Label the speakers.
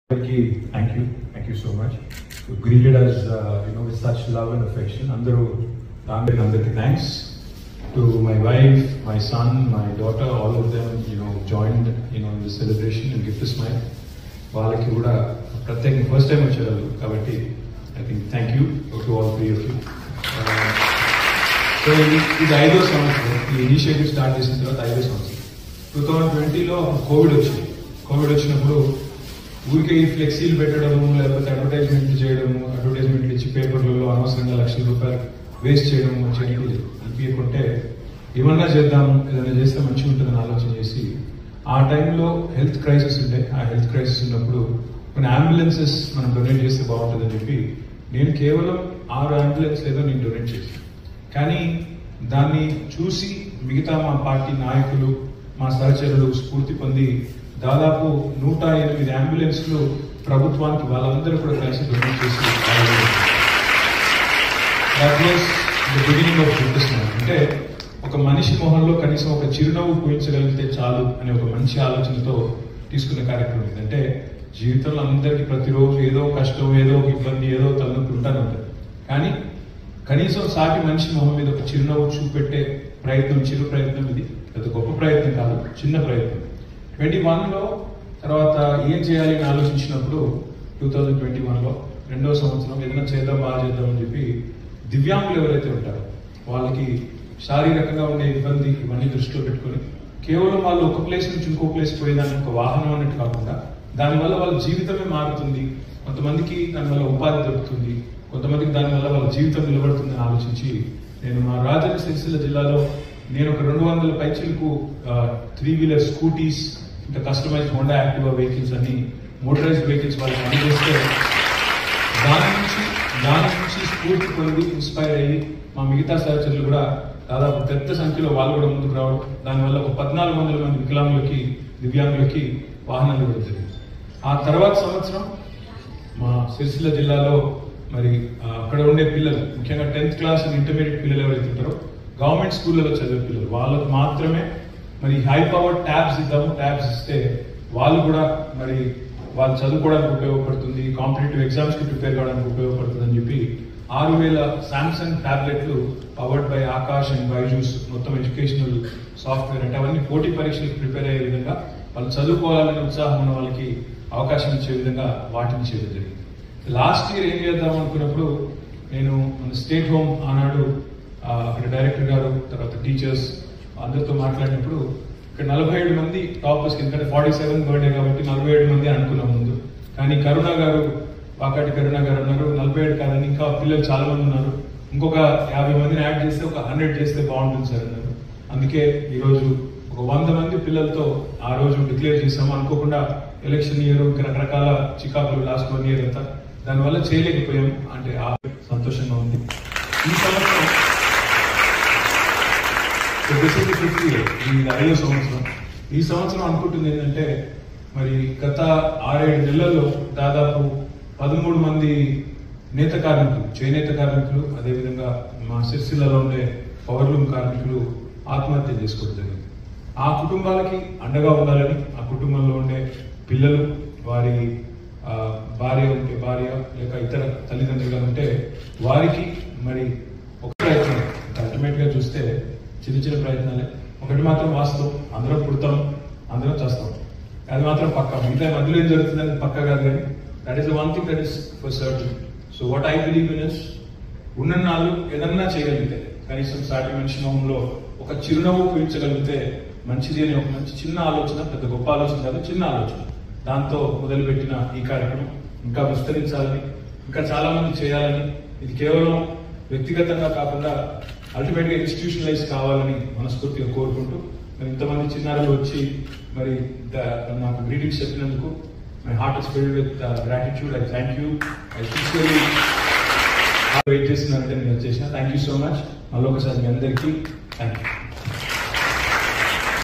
Speaker 1: Thank you so much. You greeted us, with such love and affection. Andarki thanks to my wife, my son, my daughter. All of them, joined, in the celebration and gift smile. Valaki kuda pratyekam first time vacharu kabatti I think thank you to all three of you. So ఇది 5వ సంవత్సరం ఈ initiative start చేసిన తర్వాత 5వ సంవత్సరం 2020లో Covid వచ్చినప్పుడు ఊరికే ఈ ఫ్లెక్సీలు పెట్టడము లేకపోతే అడ్వర్టైజ్మెంట్లు చేయడము అడ్వర్టైజ్మెంట్లు ఇచ్చి పేపర్లలో అనవసరంగా లక్షల రూపాయలు వేస్ట్ చేయడం అనిపించకుంటే ఏమన్నా చేద్దాము ఏదైనా చేస్తే మంచిగా ఉంటుందని ఆలోచన చేసి ఆ టైంలో హెల్త్ క్రైసిస్ ఉండే ఆ హెల్త్ క్రైసిస్ ఉన్నప్పుడు కొన్ని అంబులెన్సెస్ మనం డొనేట్ చేస్తే బాగుంటుందని చెప్పి నేను కేవలం 6 అంబులెన్స్ ఏదో నేను డొనేట్ చేశాను. కానీ దాన్ని చూసి మిగతా మా పార్టీ నాయకులు మా సహచరులు స్ఫూర్తి పొంది దాదాపు 108 అంబులెన్స్లు ప్రభుత్వానికి వాళ్ళందరూ కూడా కలిసి డొనేట్ చేసి బిగినింగ్ ఆఫ్ గిఫ్ట్ స్మైల్. అంటే ఒక మనిషి మొహంలో కనీసం ఒక చిరునవ్వు పూయించగలిగితే చాలు అనే ఒక మంచి ఆలోచనతో తీసుకున్న కార్యక్రమం ఏంటంటే జీవితంలో అందరికీ ప్రతిరోజు ఏదో కష్టం ఏదో ఒక ఇబ్బంది ఏదో తలనొప్పి ఉంటానే ఉంటుంది. కానీ కనీసం సాటి మనిషి మొహం మీద ఒక చిరునవ్వు చూపెట్టే ప్రయత్నం చిరు ప్రయత్నం ఇది పెద్ద గొప్ప ప్రయత్నం కాదు, చిన్న ప్రయత్నం. 21లో తర్వాత ఏం చేయాలి అని ఆలోచించినప్పుడు 2021లో 2వ సంవత్సరం ఏదైనా చేద్దాం బాగా చేద్దాం అని చెప్పి దివ్యాంగులు ఎవరైతే ఉంటారో వాళ్ళకి శారీరకంగా ఉండే ఇబ్బంది ఇవన్నీ దృష్టిలో పెట్టుకుని కేవలం వాళ్ళు ఒక ప్లేస్ నుంచి ఇంకో ప్లేస్ పోయేదానికి ఒక వాహనం అన్నట్టు కాకుండా దానివల్ల వాళ్ళ జీవితమే మారుతుంది, కొంతమందికి దానివల్ల ఉపాధి దొరుకుతుంది, కొంతమందికి దానివల్ల వాళ్ళ జీవితం నిలబడుతుందని ఆలోచించి నేను మా రాజన్న సిరిసిల్ల జిల్లాలో నేను ఒక 200 పైచీలకు 3-వీలర్ స్కూటీస్ ఇంకా కస్టమైజ్డ్ హోండా యాక్టివా వెహికల్స్ అన్ని మోటరైజ్డ్ వెహికల్స్ వాళ్ళకి అందజేస్తే దాని నుంచి స్ఫూర్తి పొంది ఇన్స్పైర్ అయ్యి మా మిగతా సహచరులు కూడా దాదాపు పెద్ద సంఖ్యలో వాళ్ళు కూడా ముందుకు రావడం దానివల్ల ఒక 1400 మంది వికలాంగులకి దివ్యాంగులకి వాహనాలు ఇవ్వడం జరిగింది. ఆ తర్వాత సంవత్సరం మా సిరిసిల్ల జిల్లాలో మరి అక్కడ ఉండే పిల్లలు ముఖ్యంగా 10th క్లాస్ అండ్ ఇంటర్మీడియట్ పిల్లలు ఎవరైతే ఉంటారో గవర్నమెంట్ స్కూళ్ళలో చదివే పిల్లలు వాళ్ళకు మాత్రమే మరి హై పవర్ ట్యాబ్స్ ఇద్దాము. ట్యాబ్స్ ఇస్తే వాళ్ళు కూడా మరి వాళ్ళు చదువుకోవడానికి ఉపయోగపడుతుంది, కాంపిటేటివ్ ఎగ్జామ్స్ కి ప్రిపేర్ కావడానికి ఉపయోగపడుతుంది అని చెప్పి 6000 శాంసంగ్ టాబ్లెట్లు powered by Akash and Byju's మొత్తం ఎడ్యుకేషనల్ సాఫ్ట్వేర్ అంటే అవన్నీ పోటీ పరీక్షలకు ప్రిపేర్ అయ్యే విధంగా వాళ్ళు చదువుకోవాలనే ఉత్సాహం ఉన్న వాళ్ళకి అవకాశం ఇచ్చే విధంగా వాటిని చేయడం జరిగింది. లాస్ట్ ఇయర్ ఏం చేద్దాం అనుకున్నప్పుడు నేను మన స్టేట్ హోమ్ ఆనాడు అక్కడ డైరెక్టర్ గారు తర్వాత టీచర్స్ అందరితో మాట్లాడినప్పుడు ఇక్కడ 47 మంది టాపర్స్ ఎందుకంటే 47th బర్త్డే కాబట్టి 47 మంది అనుకున్నాం ముందు. కానీ కరుణ గారు పాకాటి కరుణ గారు అన్నారు 47 కాదని ఇంకా పిల్లలు చాలా మంది ఉన్నారు, ఇంకొక 50 మందిని యాడ్ చేస్తే ఒక 100 చేస్తే బాగుంటుంది సార్ అన్నారు. అందుకే ఈరోజు ఒక 100 మంది పిల్లలతో ఆ రోజు డిక్లేర్ చేసాము. అనుకోకుండా ఎలక్షన్ ఇయర్ ఇంకా రకరకాల చికాకులు లాస్ట్ 1 ఇయర్ అంతా దానివల్ల చేయలేకపోయాం. అంటే సంతోషంగా ఉంది. ఈ సంవత్సరం ఈ 5వ సంవత్సరం ఈ సంవత్సరం అనుకుంటుంది ఏంటంటే మరి గత 6-7 నెలల్లో దాదాపు 13 మంది నేత కార్మికులు చేనేత కార్మికులు అదేవిధంగా మా సిరిసిల్లలో ఉండే పవర్లూమ్ కార్మికులు ఆత్మహత్య చేసుకోవడం జరిగింది. ఆ కుటుంబాలకి అండగా ఉండాలని ఆ కుటుంబంలో ఉండే పిల్లలు వారి భార్య లేక ఇతర తల్లిదండ్రులుగా ఉంటే వారికి మరి ఒక ప్రయత్నం అల్టిమేట్ గా చూస్తే చిన్న ప్రయత్నాలే. ఒకటి మాత్రం వాస్తవం, అందరం పుడతాం అందరం చేస్తాం, అది మాత్రం పక్కా. మిగతా మధ్యలో ఏం జరుగుతుందని పక్కా కాదు, కానీ that is the one thing that is for certain. So what I believe in is ఉన్నన్నాళ్ళు ఏదన్నా చేయగలిగితే కనీసం సాటి మనిషి మొహంలో ఒక చిరునవ్వు పూయించగలిగితే మంచిది అని ఒక మంచి చిన్న ఆలోచన, పెద్ద గొప్ప ఆలోచన కాదు, చిన్న ఆలోచన. దాంతో మొదలుపెట్టిన ఈ కార్యక్రమం ఇంకా విస్తరించాలని ఇంకా చాలా మంది చేయాలని, ఇది కేవలం వ్యక్తిగతంగా కాకుండా అల్టిమేట్ గా ఇన్స్టిట్యూషనలైజ్ కావాలని మనస్ఫూర్తిగా కోరుకుంటూ మరి ఇంతమంది చిన్నారులు వచ్చి మరి నాకు గ్రీటింగ్స్ చెప్పినందుకు my heart is filled with gratitude. I thank you. I sincerely wait చేస్తున్నారంటే నేను వచ్చేసిన. Thank you so much. మళ్ళీ ఒకసారి మీ అందరికీ థ్యాంక్ యూ.